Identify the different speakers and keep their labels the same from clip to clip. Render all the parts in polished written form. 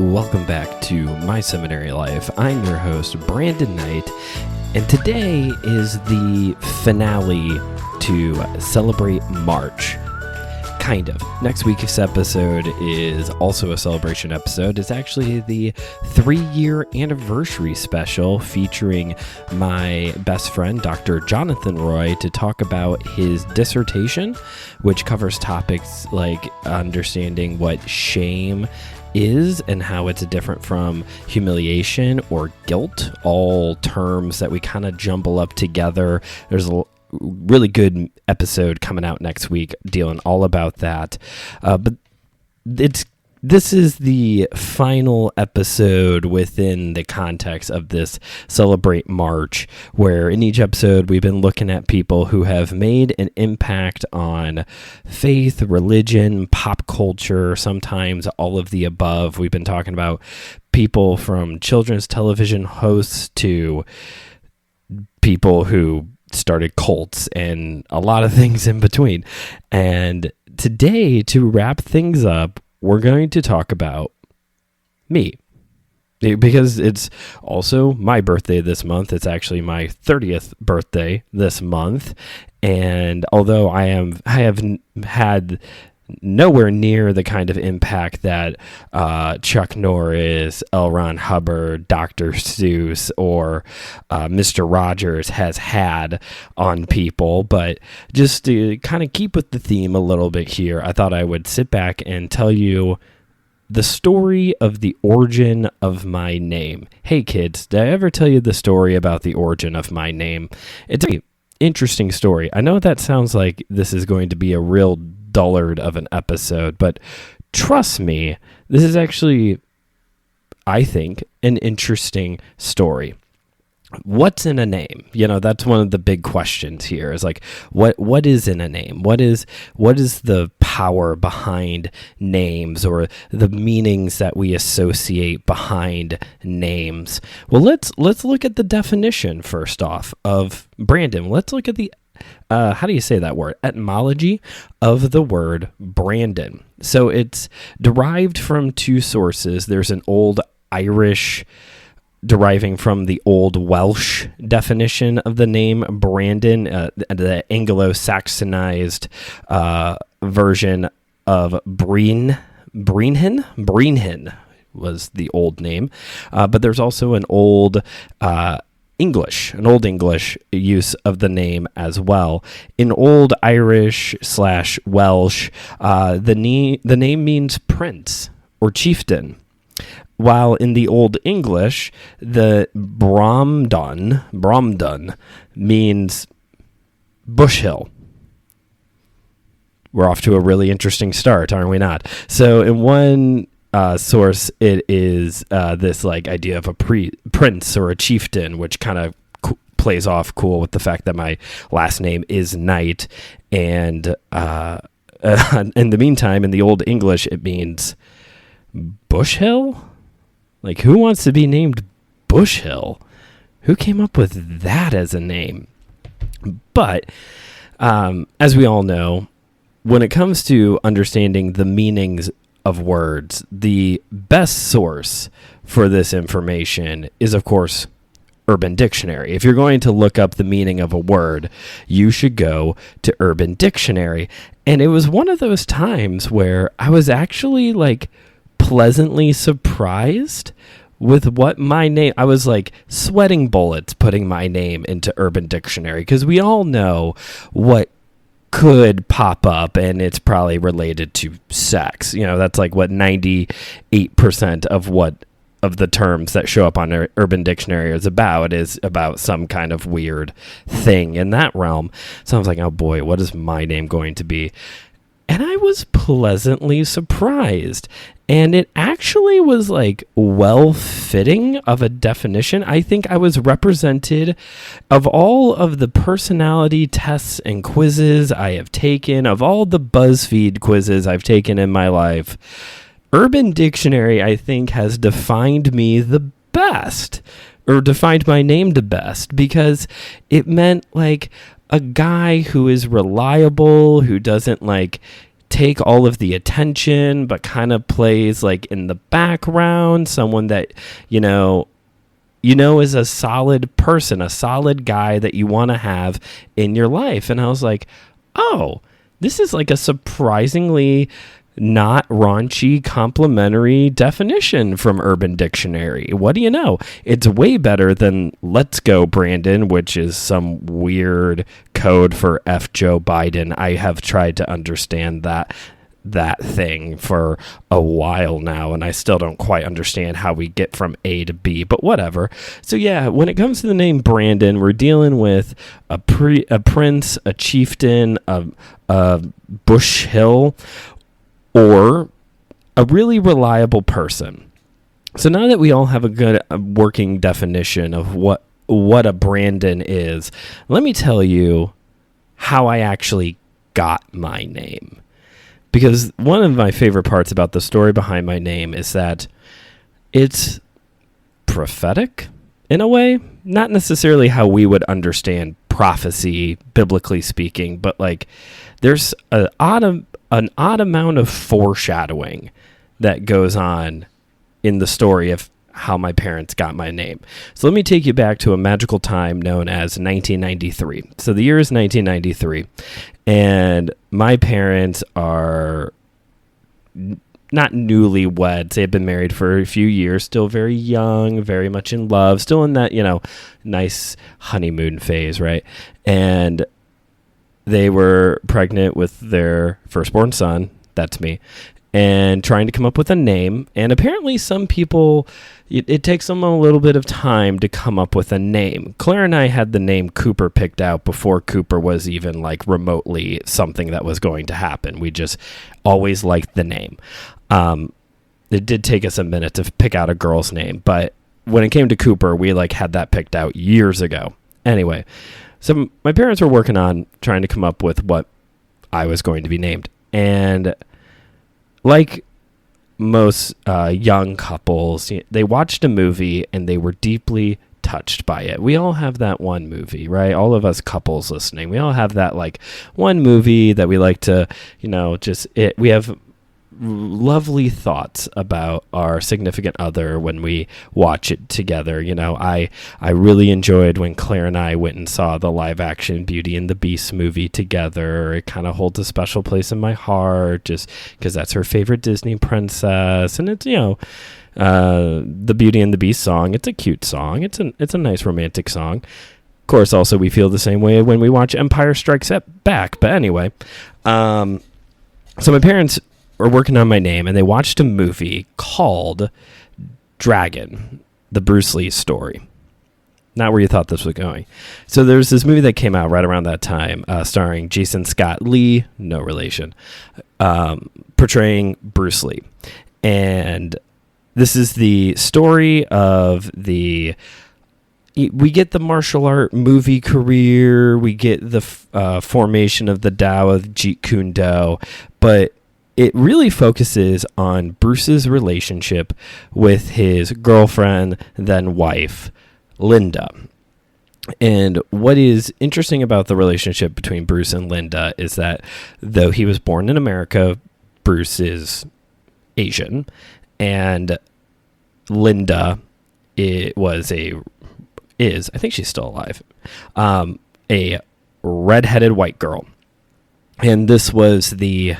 Speaker 1: Welcome back to My Seminary Life. I'm your host, Brandon Knight, and today is the finale to celebrate March. Kind of. Next week's episode is also a celebration episode. It's actually the 3-year anniversary special featuring my best friend, Dr. Jonathan Roy, to talk about his dissertation, which covers topics like understanding what shame is and how it's different from humiliation or guilt, all terms that we kind of jumble up together. There's a really good episode coming out next week dealing all about that. But this is the final episode within the context of this Celebrate March, where in each episode we've been looking at people who have made an impact on faith, religion, pop culture, sometimes all of the above. We've been talking about people from children's television hosts to people who started cults and a lot of things in between. And today, to wrap things up, we're going to talk about me, because it's also my birthday this month. It's actually my 30th birthday this month. And although I have had nowhere near the kind of impact that Chuck Norris, L. Ron Hubbard, Dr. Seuss, or Mr. Rogers has had on people. But just to kind of keep with the theme a little bit here, I thought I would sit back and tell you the story of the origin of my name. Hey kids, did I ever tell you the story about the origin of my name? It's an interesting story. I know that sounds like this is going to be a real dullard of an episode, but trust me, this is actually, I think, an interesting story. What's in a name? You know, that's one of the big questions here, is like, what is in a name? What is the power behind names, or the meanings that we associate behind names? Well, let's look at the definition first off of Brandon. Let's look at the how do you say that word? Etymology of the word Brandon. So it's derived from two sources. There's an old Irish deriving from the old Welsh definition of the name Brandon, the Anglo-Saxonized version of Breenhin was the old name. But there's also an old English use of the name as well. In Old Irish / Welsh, the name means prince or chieftain, while in the Old English, the Bromdon means bush hill. We're off to a really interesting start, aren't we not? So in one source, it is this like idea of a prince or a chieftain, which kind of plays off cool with the fact that my last name is Knight. And in the meantime, in the Old English, it means Bush Hill. Like, who wants to be named Bush Hill? Who came up with that as a name? But as we all know, when it comes to understanding the meanings of words, the best source for this information is, of course, Urban Dictionary. If you're going to look up the meaning of a word, you should go to Urban Dictionary. And it was one of those times where I was actually like pleasantly surprised with what my name, I was like sweating bullets putting my name into Urban Dictionary, because we all know what could pop up, and it's probably related to sex. You know, that's like what 98% of the terms that show up on Urban Dictionary is about some kind of weird thing in that realm. So I was like, oh boy, what is my name going to be? And I was pleasantly surprised. And it actually was like well-fitting of a definition. I think I was represented of all of the personality tests and quizzes I have taken, of all the BuzzFeed quizzes I've taken in my life. Urban Dictionary, I think, has defined me the best, or defined my name the best, because it meant like a guy who is reliable, who doesn't like take all of the attention, but kind of plays like in the background, someone that, is a solid person, a solid guy that you want to have in your life. And I was like, oh, this is like a surprisingly not raunchy complimentary definition from Urban Dictionary. What do you know? It's way better than "Let's Go, Brandon," which is some weird code for F Joe Biden. I have tried to understand that thing for a while now, and I still don't quite understand how we get from A to B, but whatever. So yeah, when it comes to the name Brandon, we're dealing with a prince, a chieftain, a Bush Hill, or a really reliable person. So now that we all have a good working definition of what a Brandon is, let me tell you how I actually got my name. Because one of my favorite parts about the story behind my name is that it's prophetic in a way. Not necessarily how we would understand prophecy, biblically speaking, but like there's an odd amount of foreshadowing that goes on in the story of how my parents got my name. So let me take you back to a magical time known as 1993. So the year is 1993, and my parents are not newlyweds. They had been married for a few years, still very young, very much in love, still in that, nice honeymoon phase, right? And they were pregnant with their firstborn son, that's me, and trying to come up with a name. And apparently some people, it takes them a little bit of time to come up with a name. Claire and I had the name Cooper picked out before Cooper was even like remotely something that was going to happen. We just always liked the name. It did take us a minute to pick out a girl's name, but when it came to Cooper, we like had that picked out years ago. Anyway, so my parents were working on trying to come up with what I was going to be named. And like most young couples, they watched a movie and they were deeply touched by it. We all have that one movie, right? All of us couples listening, we all have that like one movie that we like to, we have lovely thoughts about our significant other when we watch it together. I really enjoyed when Claire and I went and saw the live action Beauty and the Beast movie together. It kind of holds a special place in my heart just because that's her favorite Disney princess, and it's the Beauty and the Beast song. It's a cute song. It's a nice romantic song. Of course, also we feel the same way when we watch Empire Strikes Back. But anyway, so my parents were working on my name, and they watched a movie called Dragon, the Bruce Lee story. Not where you thought this was going. So there's this movie that came out right around that time, starring Jason Scott Lee, no relation, portraying Bruce Lee. And this is the story of we get the martial art movie career, we get the formation of the Tao of Jeet Kune Do, but it really focuses on Bruce's relationship with his girlfriend, then wife, Linda. And what is interesting about the relationship between Bruce and Linda is that though he was born in America, Bruce is Asian, and Linda I think she's still alive, a redheaded white girl. And this was the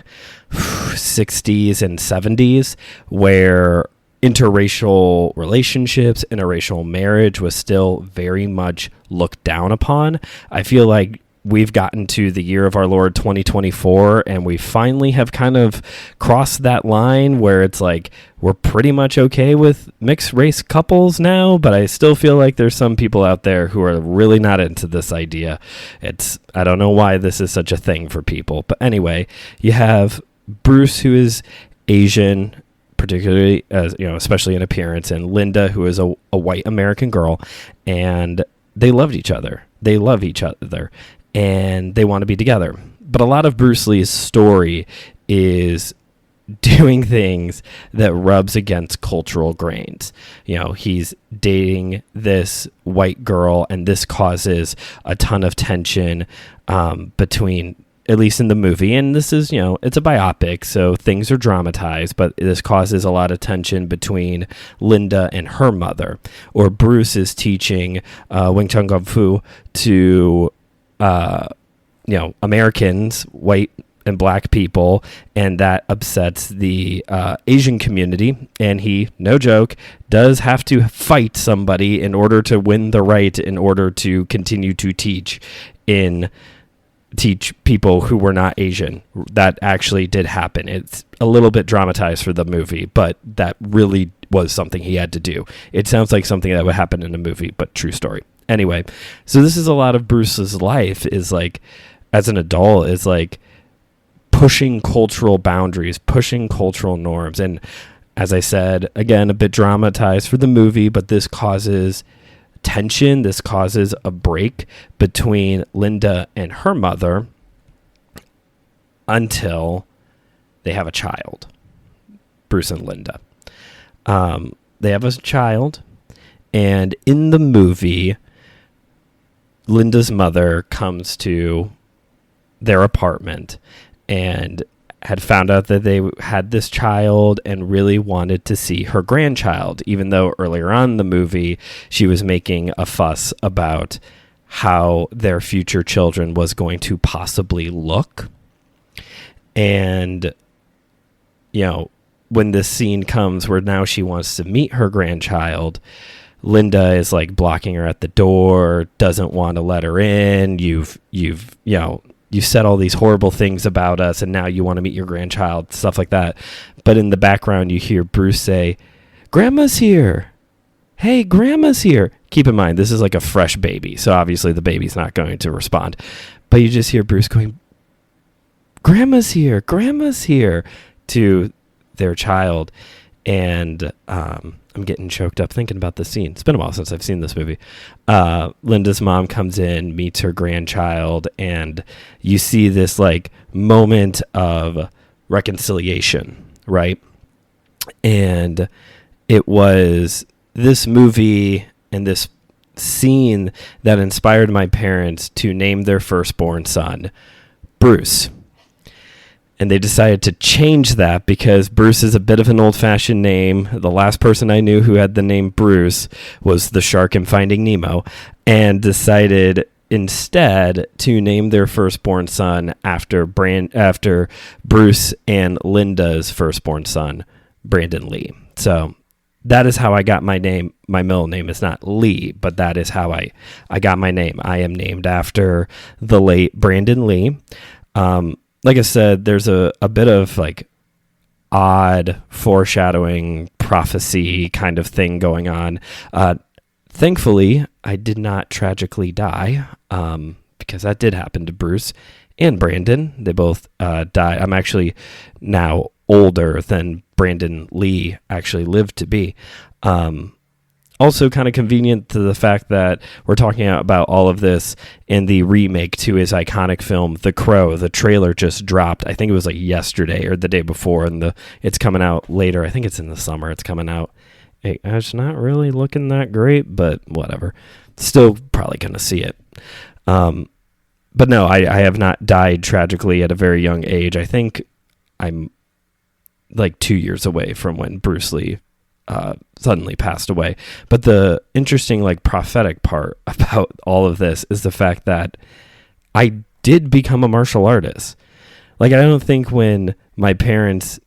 Speaker 1: 60s and 70s where interracial relationships, interracial marriage was still very much looked down upon. I feel like we've gotten to the year of our Lord 2024, and we finally have kind of crossed that line where it's like we're pretty much okay with mixed race couples now, but I still feel like there's some people out there who are really not into this idea. I don't know why this is such a thing for people, but anyway, you have Bruce, who is Asian, particularly especially in appearance, and Linda, who is a white American girl, and they love each other, and they want to be together. But a lot of Bruce Lee's story is doing things that rubs against cultural grains. He's dating this white girl, and this causes a ton of tension between at least in the movie, and this is, it's a biopic, so things are dramatized, but this causes a lot of tension between Linda and her mother. Or Bruce is teaching Wing Chun Kung Fu to, Americans, white and black people, and that upsets the Asian community, and he, no joke, does have to fight somebody in order to win the right, in order to continue to teach people who were not Asian. That actually did happen. It's a little bit dramatized for the movie, but that really was something he had to do. It sounds like something that would happen in a movie, but true story. Anyway, so this is a lot of Bruce's life, is like, as an adult, is like pushing cultural boundaries, pushing cultural norms. And as I said, again, a bit dramatized for the movie, but this causes tension. This causes a break between Linda and her mother until they have a child, Bruce and Linda. They have a child, and in the movie, Linda's mother comes to their apartment and had found out that they had this child and really wanted to see her grandchild, even though earlier on in the movie she was making a fuss about how their future children was going to possibly look. And, when this scene comes where now she wants to meet her grandchild, Linda is like blocking her at the door, doesn't want to let her in. You said all these horrible things about us, and now you want to meet your grandchild, stuff like that. But in the background, you hear Bruce say, "Grandma's here. Hey, Grandma's here." Keep in mind, this is like a fresh baby, so obviously the baby's not going to respond. But you just hear Bruce going, "Grandma's here. Grandma's here," to their child. And I'm getting choked up thinking about this scene. It's been a while since I've seen this movie. Linda's mom comes in, meets her grandchild, and you see this like moment of reconciliation, right? And it was this movie and this scene that inspired my parents to name their firstborn son Bruce. And they decided to change that because Bruce is a bit of an old-fashioned name. The last person I knew who had the name Bruce was the shark in Finding Nemo, and decided instead to name their firstborn son after Bruce and Linda's firstborn son, Brandon Lee. So that is how I got my name. My middle name is not Lee, but that is how I got my name. I am named after the late Brandon Lee. Like I said, there's a bit of like odd foreshadowing prophecy kind of thing going on. Thankfully, I did not tragically die, because that did happen to Bruce and Brandon. They both died. I'm actually now older than Brandon Lee actually lived to be. Also kind of convenient to the fact that we're talking about all of this in the remake to his iconic film, The Crow. The trailer just dropped. I think it was like yesterday or the day before, and it's coming out later. I think it's in the summer. It's coming out. It's not really looking that great, but whatever. Still probably going to see it. But no, I have not died tragically at a very young age. I think I'm like 2 years away from when Bruce Lee suddenly passed away. But the interesting like prophetic part about all of this is the fact that I did become a martial artist. Like, I don't think when my parents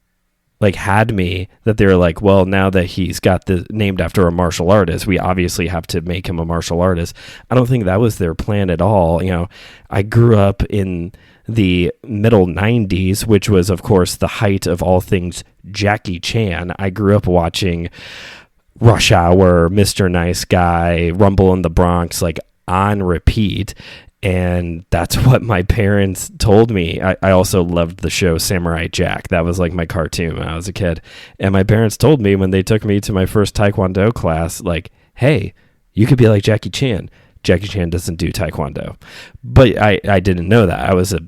Speaker 1: like had me that they were like, well, now that he's got the named after a martial artist, we obviously have to make him a martial artist. I don't think that was their plan at all. I grew up in the middle 90s, which was, of course, the height of all things Jackie Chan. I grew up watching Rush Hour, Mr. Nice Guy, Rumble in the Bronx, like on repeat. And that's what my parents told me. I also loved the show Samurai Jack. That was like my cartoon when I was a kid. And my parents told me when they took me to my first Taekwondo class, like, hey, you could be like Jackie Chan. Jackie Chan doesn't do Taekwondo. But I didn't know that. I was a,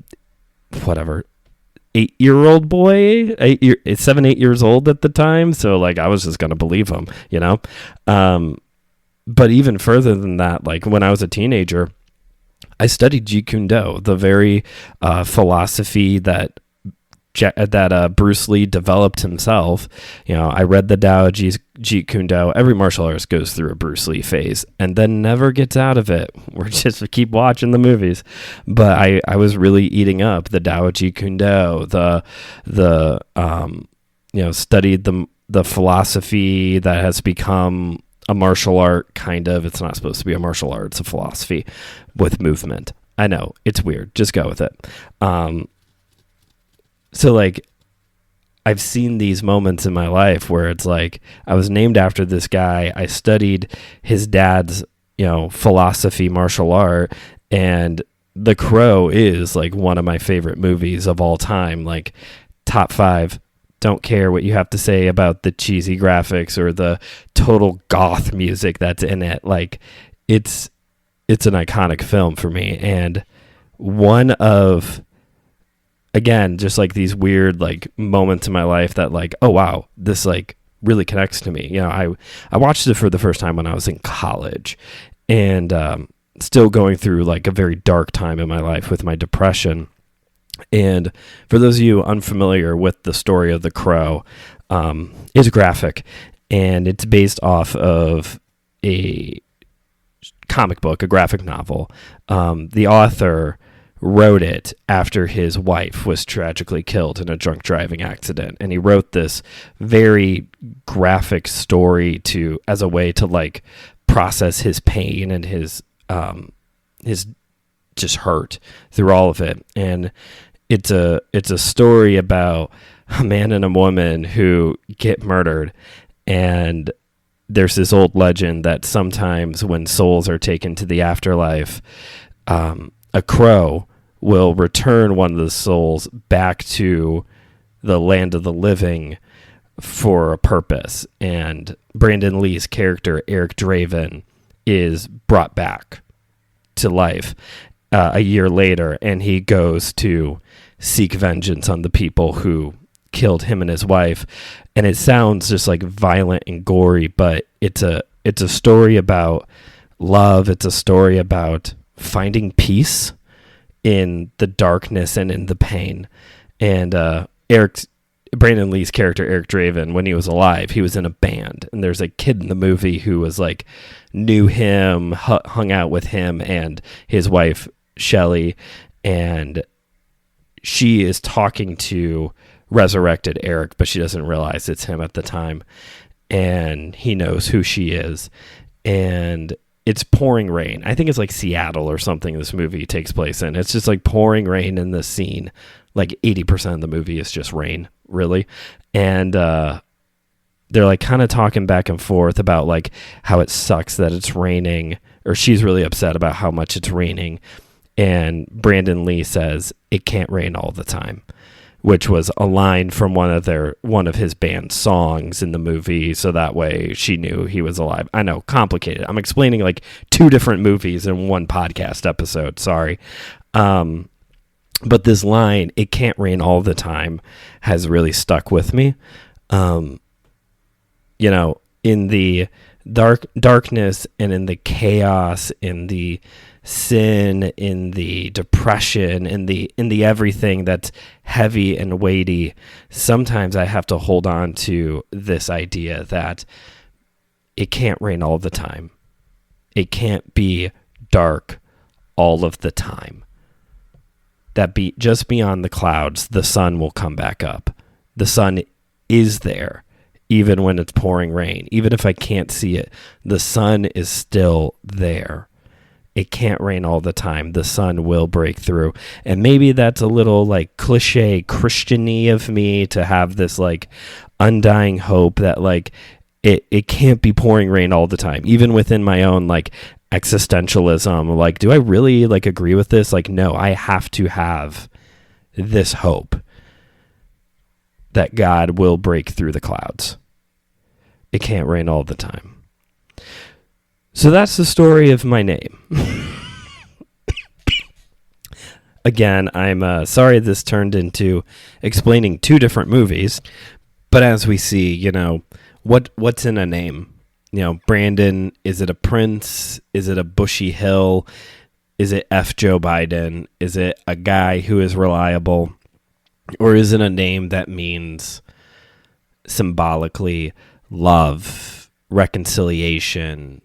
Speaker 1: 8-year-old boy, 8 years old at the time. So like, I was just going to believe him, But even further than that, like when I was a teenager, I studied Jeet Kune Do, the very philosophy that Bruce Lee developed himself. I read the Tao Jeet Kune Do. Every martial artist goes through a Bruce Lee phase and then never gets out of it. We're just keep watching the movies. But I was really eating up the Tao Jeet Kune Do, studied the philosophy that has become a martial art, kind of. It's not supposed to be a martial art. It's a philosophy with movement. I know, it's weird. Just go with it. So, like, I've seen these moments in my life where it's like, I was named after this guy. I studied his dad's, philosophy, martial art, and The Crow is, like, one of my favorite movies of all time. Like, top 5. Don't care what you have to say about the cheesy graphics or the total goth music that's in it. Like, it's an iconic film for me. And one of, again, just like these weird like moments in my life that like, oh wow, this like really connects to me. I watched it for the first time when I was in college, and still going through like a very dark time in my life with my depression. And for those of you unfamiliar with the story of The Crow, it's graphic, and it's based off of a comic book, a graphic novel. The author wrote it after his wife was tragically killed in a drunk driving accident, and he wrote this very graphic story as a way to like process his pain and his just hurt through all of it. And it's a story about a man and a woman who get murdered, and there's this old legend that sometimes when souls are taken to the afterlife, a crow will return one of the souls back to the land of the living for a purpose. And Brandon Lee's character, Eric Draven, is brought back to life a year later, and he goes to seek vengeance on the people who killed him and his wife. And it sounds just like violent and gory, but it's a story about love. It's a story about finding peace in the darkness and in the pain. And Brandon Lee's character, Eric Draven, when he was alive, he was in a band, and there's a kid in the movie who was like, knew him, hung out with him and his wife, Shelley, and she is talking to resurrected Eric, but she doesn't realize it's him at the time, and he knows who she is. And it's pouring rain. I think it's like Seattle or something this movie takes place in. It's just like pouring rain in the scene. Like 80% of the movie is just rain, really. And they're like kind of talking back and forth about like how it sucks that it's raining, or she's really upset about how much it's raining. And Brandon Lee says, "It can't rain all the time," which was a line from one of his band's songs in the movie, so that way she knew he was alive. I know, complicated. I'm explaining like 2 different movies in one podcast episode. Sorry. But this line, "It can't rain all the time," has really stuck with me. In the darkness and in the chaos, in the sin, in the depression, in the everything that's heavy and weighty, sometimes I have to hold on to this idea that it can't rain all the time. It can't be dark all of the time. That just beyond the clouds, the sun will come back up. The sun is there, even when it's pouring rain. Even if I can't see it, the sun is still there. It can't rain all the time. The sun will break through. And maybe that's a little like cliche Christian-y of me to have this like undying hope that like it can't be pouring rain all the time. Even within my own like existentialism, like, do I really like agree with this? Like, no, I have to have this hope that God will break through the clouds. It can't rain all the time. So that's the story of my name. Again, I'm sorry this turned into explaining 2 different movies, but as we see, what's in a name? Brandon, is it a prince? Is it a bushy hill? Is it F Joe Biden? Is it a guy who is reliable? Or is it a name that means symbolically love, reconciliation,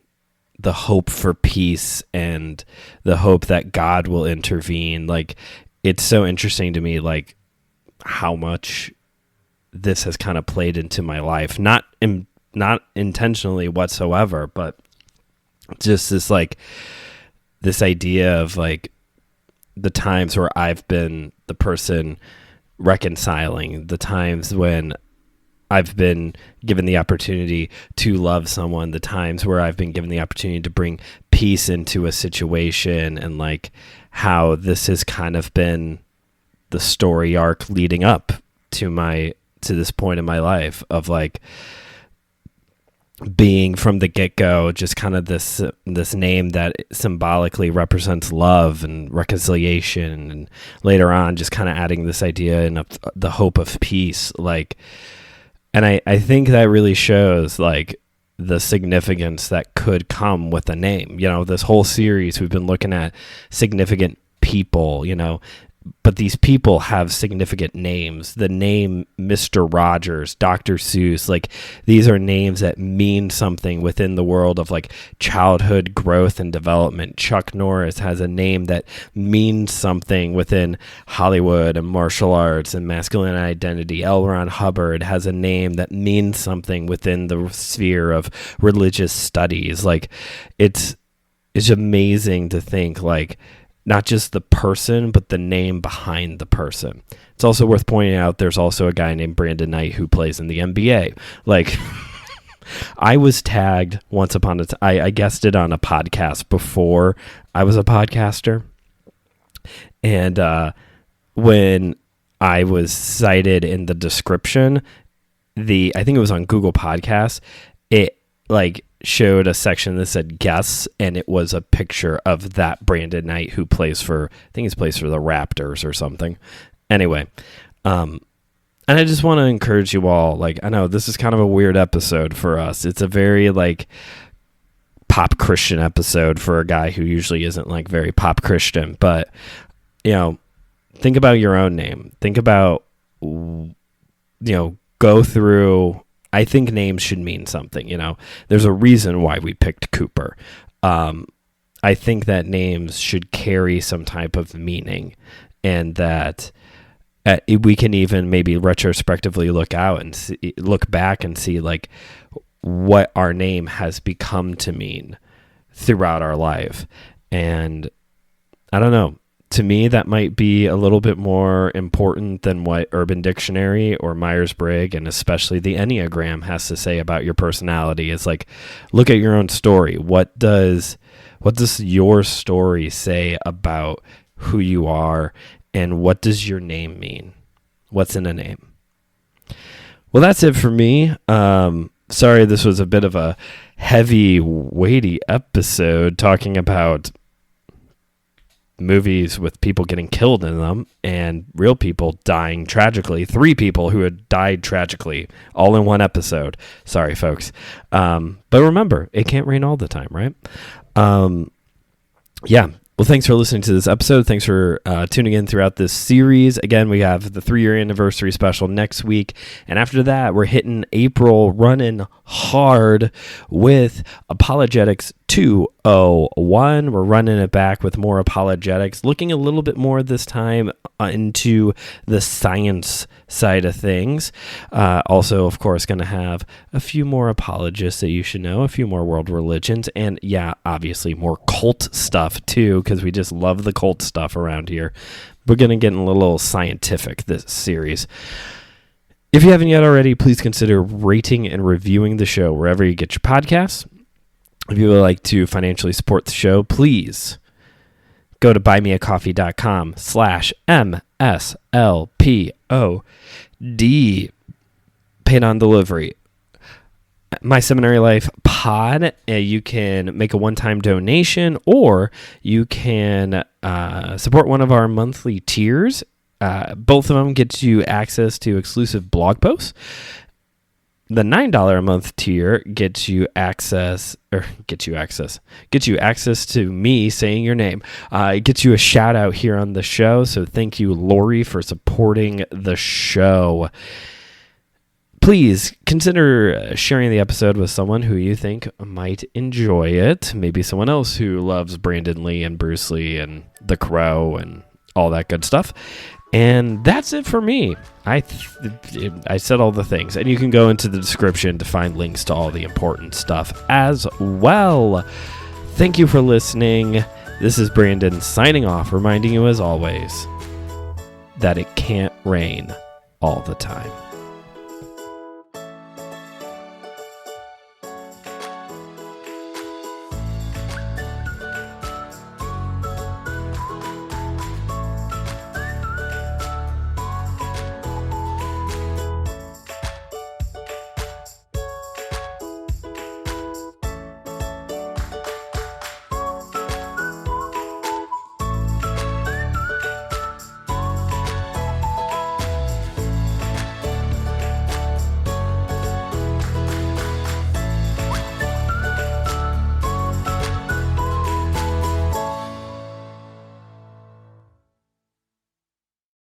Speaker 1: the hope for peace, and the hope that God will intervene? Like, it's so interesting to me, like, how much this has kind of played into my life. Not intentionally whatsoever, but just this, like, this idea of, like, the times where I've been the person reconciling, the times when I've been given the opportunity to love someone, the times where I've been given the opportunity to bring peace into a situation, and like how this has kind of been the story arc leading up to this point in my life of like being from the get-go just kind of this name that symbolically represents love and reconciliation, and later on just kind of adding this idea and the hope of peace. Like, and I think that really shows like the significance that could come with a name. You know, this whole series we've been looking at significant people, you know, but these people have significant names. The name Mr. Rogers, Dr. Seuss, like these are names that mean something within the world of like childhood growth and development. Chuck Norris has a name that means something within Hollywood and martial arts and masculine identity. L. Ron Hubbard has a name that means something within the sphere of religious studies. Like it's amazing to think like not just the person, but the name behind the person. It's also worth pointing out there's also a guy named Brandon Knight who plays in the NBA. Like, I was tagged once upon a time. I guested on a podcast before I was a podcaster. And when I was cited in the description, I think it was on Google Podcasts, it like showed a section that said guests, and it was a picture of that Brandon Knight who plays for, I think he plays for the Raptors or something. Anyway, and I just want to encourage you all, like, I know this is kind of a weird episode for us. It's a very like pop Christian episode for a guy who usually isn't like very pop Christian, but you know, think about your own name. Think about, you know, go through, I think names should mean something, you know. There's a reason why we picked Cooper. I think that names should carry some type of meaning, and that we can even maybe retrospectively look back and see like what our name has become to mean throughout our life. And I don't know. To me, that might be a little bit more important than what Urban Dictionary or Myers-Briggs, and especially the Enneagram, has to say about your personality. It's like, look at your own story. What does your story say about who you are, and what does your name mean? What's in a name? Well, that's it for me. Sorry, this was a bit of a heavy, weighty episode talking about movies with people getting killed in them and real people dying tragically. 3 people who had died tragically all in one episode. Sorry, folks. But remember, it can't rain all the time, right? Yeah. Well, thanks for listening to this episode. Thanks for tuning in throughout this series. Again, we have the 3-year anniversary special next week. And after that, we're hitting April running hard with Apologetics 201. We're running it back with more apologetics, looking a little bit more this time into the science side of things. Also, of course, going to have a few more apologists that you should know, a few more world religions, and yeah, obviously more cult stuff too, because we just love the cult stuff around here. We're going to get a little scientific this series. If you haven't yet already, please consider rating and reviewing the show wherever you get your podcasts. If you would like to financially support the show, please go to buymeacoffee.com/MSLPOD. Paid on delivery. My Seminary Life Pod, you can make a one-time donation, or you can support one of our monthly tiers. Both of them get you access to exclusive blog posts, The $9 a month tier gets you access to me saying your name. It gets you a shout out here on the show. So thank you, Lori, for supporting the show. Please consider sharing the episode with someone who you think might enjoy it. Maybe someone else who loves Brandon Lee and Bruce Lee and The Crow and all that good stuff. And that's it for me. I said all the things. And you can go into the description to find links to all the important stuff as well. Thank you for listening. This is Brandon signing off, reminding you as always that it can't rain all the time.